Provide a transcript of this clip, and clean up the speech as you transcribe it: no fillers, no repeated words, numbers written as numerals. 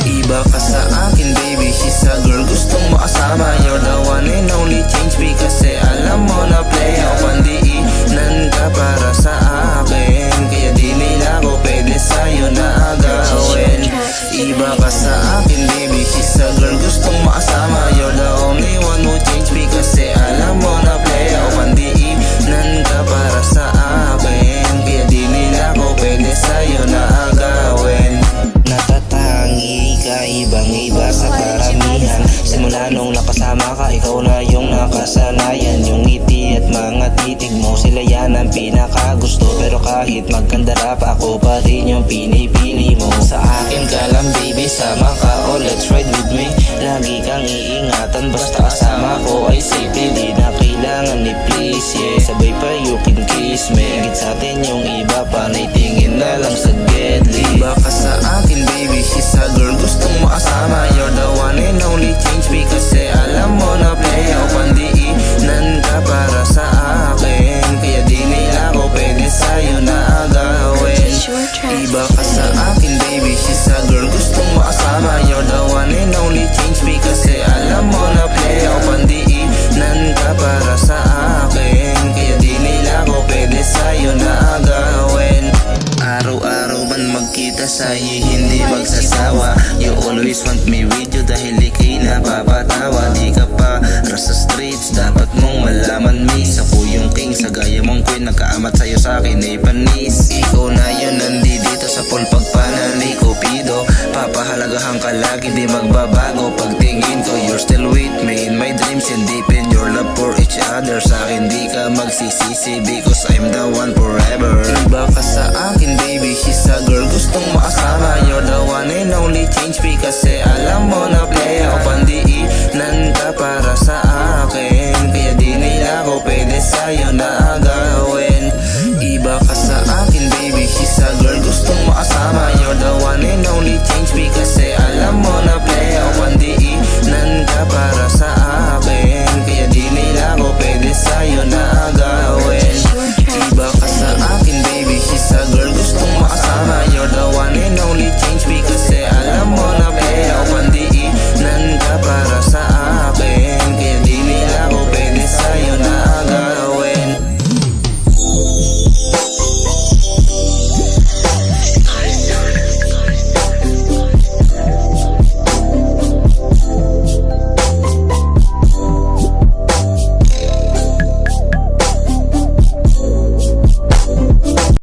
Iba ka sa akin baby, she's a girl gustong makasama. You're the one and only, change me kasi alam mo na play ako. Pandiinan ka para sa akin, kaya di nila ko pwede sa'yo na agawin. Iba ka sa akin baby, she's a girl gustong makasama. You're the only one who change me kasi alam mo na play ako. Pandiinan ka para sa akin, kaya di nila ko pwede sa'yo na agawin. Natatangi ka, ibang-iba sa karamihan. Simula nung nakasama ka, ikaw na yung nakasanayan. Yung ngiti at mga titig mo, sila yan ang pinakagusto. Pero kahit magkandara pa, ako pa rin yung pinipili mo. Sa akin ka lang baby, sama ka, oh let's ride with me. Lagi kang iingatan, basta kasama ko ay safe. Di na kailangan ni please, yeah. Sabay pa you can kiss me. Higit sa atin yung iba pa, naitingin na lang sa deadly. Iba ka sa akin baby, she's a girl gustong makasama. You're the one and only, change me kasi alam mo na play ako. Pandiinan ka para sa akin, kaya di nila ko pwede sa'yo na agawin. Iba ka sa akin baby, she's a girl gustong makasama. You're the one and only, change me kasi alam mo na play ako. Pandiinan ka para sa akin, kaya di nila ko pwede sa'yo na agawin. Araw-araw man magkita sa'yo, hindi magsasawa. You always want me with you dahil ika'y napapatawa. Di ka para sa streets, dapat mong malaman miss. Ako yung king sa gaya mong queen, nagkaamat sa'yo sa'kin ay panis. Ikaw na yun nandito sa pulpagpana ni Cupido. Papahalagahan ka lagi, di magbabago. Pagtingin ko, you're still with me in my dreams and deep in your love for each other. Sa'kin di ka magsisisi because I'm the one forever. Iba ka sa akin baby, she's a girl gustong makasama. You're the one and only, change me kasi alam mo na play ako. Pandiinan ka para sa akin, kaya di nila ko pwede sa'yo na